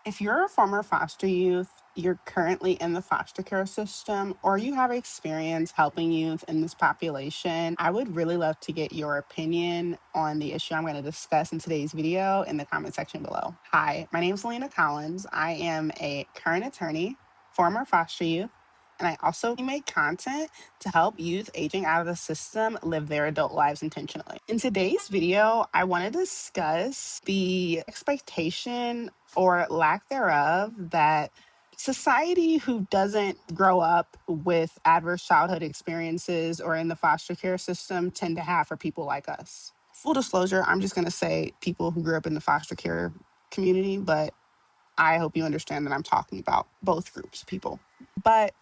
If you're a former foster youth, you're currently in the foster care system, or you have experience helping youth in this population, I would really love to get your opinion on the issue I'm going to discuss in today's video in the comment section below. Hi, my name is Lena Collins. I am a current attorney, former foster youth, and I also make content to help youth aging out of the system live their adult lives intentionally. In today's video, I want to discuss the expectation or lack thereof that society who doesn't grow up with adverse childhood experiences or in the foster care system tend to have for people like us. Full disclosure, I'm just going to say people who grew up in the foster care community, but I hope you understand that I'm talking about both groups of people. But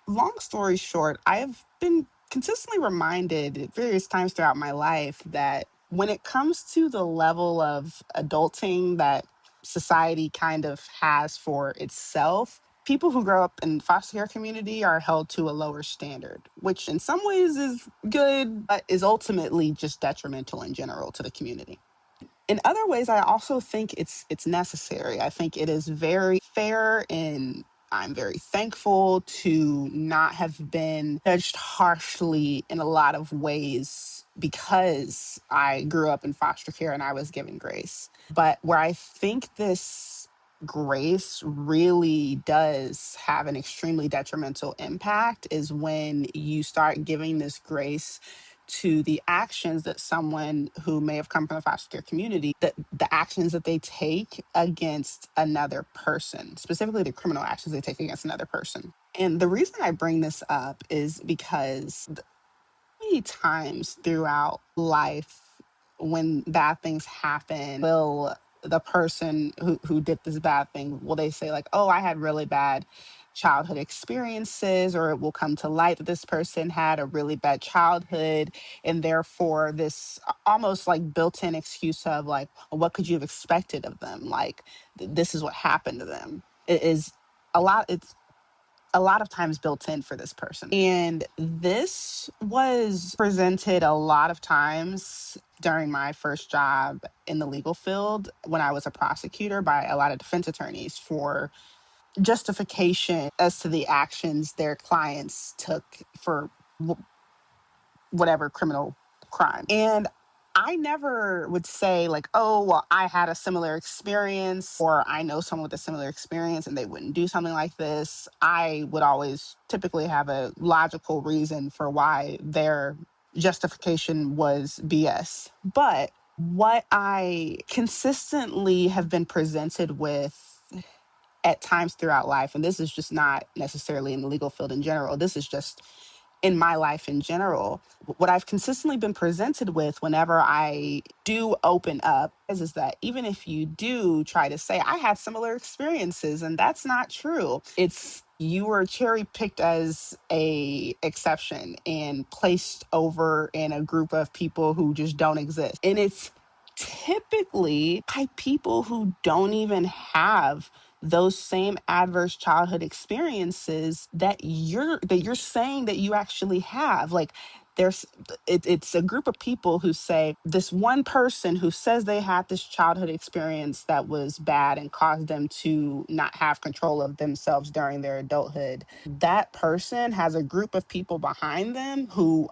long story short, I have been consistently reminded at various times throughout my life that when it comes to the level of adulting that society kind of has for itself, people who grow up in foster care community are held to a lower standard, which in some ways is good, but is ultimately just detrimental in general to the community. In other ways, I also think it's necessary. I think it is very fair, and I'm very thankful to not have been judged harshly in a lot of ways because I grew up in foster care and I was given grace. But where I think this grace really does have an extremely detrimental impact is when you start giving this grace to the actions that someone who may have come from the foster care community, that the actions that they take against another person, specifically the criminal actions they take against another person. And the reason I bring this up is because many times throughout life when bad things happen, will the person who did this bad thing, will they say like, oh, I had really bad childhood experiences, or it will come to light that this person had a really bad childhood, and therefore this almost like built-in excuse of like, well, what could you have expected of them, like this is what happened to them. It is it's a lot of times built in for this person. And this was presented a lot of times during my first job in the legal field when I was a prosecutor by a lot of defense attorneys for justification as to the actions their clients took for whatever criminal crime. And I never would say, like, oh, well, I had a similar experience, or I know someone with a similar experience and they wouldn't do something like this. I would always typically have a logical reason for why their justification was BS. But what I consistently have been presented with at times throughout life, and this is just not necessarily in the legal field in general, this is just in my life in general, what I've consistently been presented with whenever I do open up is that even if you do try to say, I had similar experiences, and that's not true, it's you were cherry picked as a exception and placed over in a group of people who just don't exist. And it's typically by people who don't even have those same adverse childhood experiences that you're saying that you actually have. Like there's it's a group of people who say this one person who says they had this childhood experience that was bad and caused them to not have control of themselves during their adulthood. That person has a group of people behind them who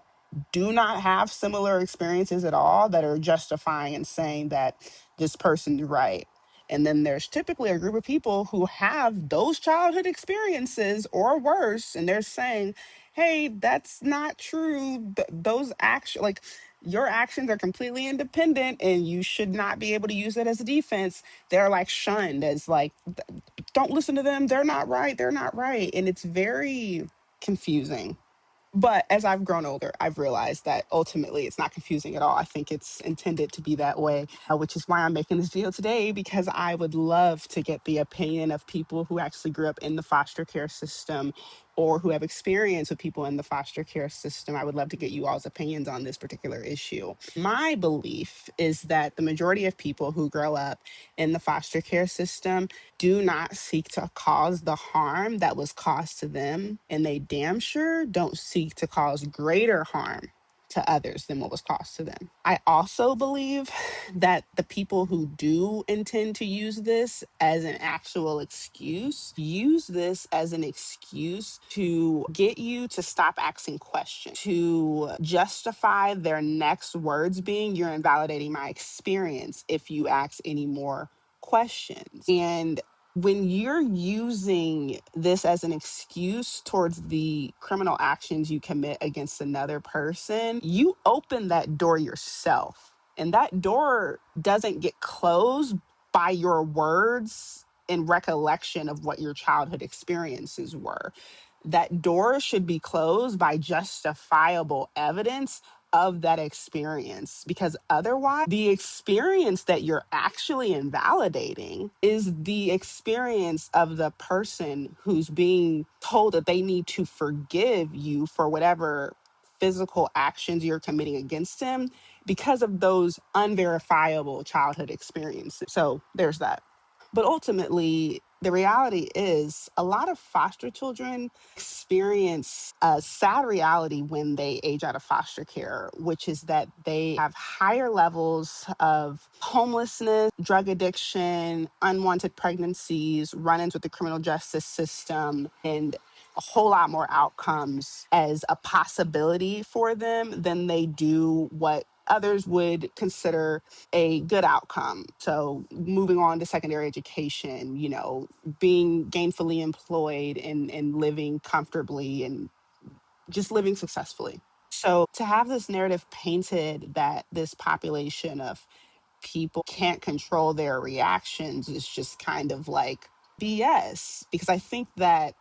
do not have similar experiences at all that are justifying and saying that this person's right. And then there's typically a group of people who have those childhood experiences or worse, and they're saying, hey, that's not true. Those actions, like your actions are completely independent and you should not be able to use it as a defense. They're like shunned as like, don't listen to them. They're not right. They're not right. And it's very confusing. But as I've grown older, I've realized that ultimately it's not confusing at all. I think it's intended to be that way, which is why I'm making this video today, because I would love to get the opinion of people who actually grew up in the foster care system or who have experience with people in the foster care system. I would love to get you all's opinions on this particular issue. My belief is that the majority of people who grow up in the foster care system do not seek to cause the harm that was caused to them, and they damn sure don't seek to cause greater harm to others than what was cost to them. I also believe that the people who do intend to use this as an actual excuse use this as an excuse to get you to stop asking questions, to justify their next words being, "You're invalidating my experience if you ask any more questions." And when you're using this as an excuse towards the criminal actions you commit against another person, you open that door yourself. And that door doesn't get closed by your words in recollection of what your childhood experiences were. That door should be closed by justifiable evidence of that experience, because otherwise the experience that you're actually invalidating is the experience of the person who's being told that they need to forgive you for whatever physical actions you're committing against them because of those unverifiable childhood experiences. So there's that. But ultimately, the reality is a lot of foster children experience a sad reality when they age out of foster care, which is that they have higher levels of homelessness, drug addiction, unwanted pregnancies, run ins with the criminal justice system, and a whole lot more outcomes as a possibility for them than they do what others would consider a good outcome. So moving on to secondary education, being gainfully employed and living comfortably and just living successfully. So to have this narrative painted that this population of people can't control their reactions is just kind of like BS. Because I think that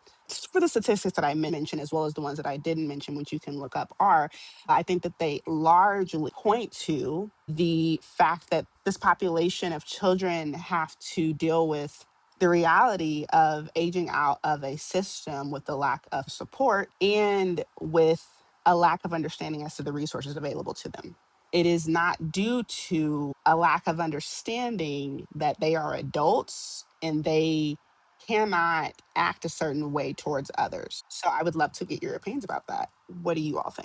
for the statistics that I mentioned, as well as the ones that I didn't mention, which you can look up, I think that they largely point to the fact that this population of children have to deal with the reality of aging out of a system with the lack of support and with a lack of understanding as to the resources available to them. It is not due to a lack of understanding that they are adults and they cannot act a certain way towards others. So I would love to get your opinions about that. What do you all think?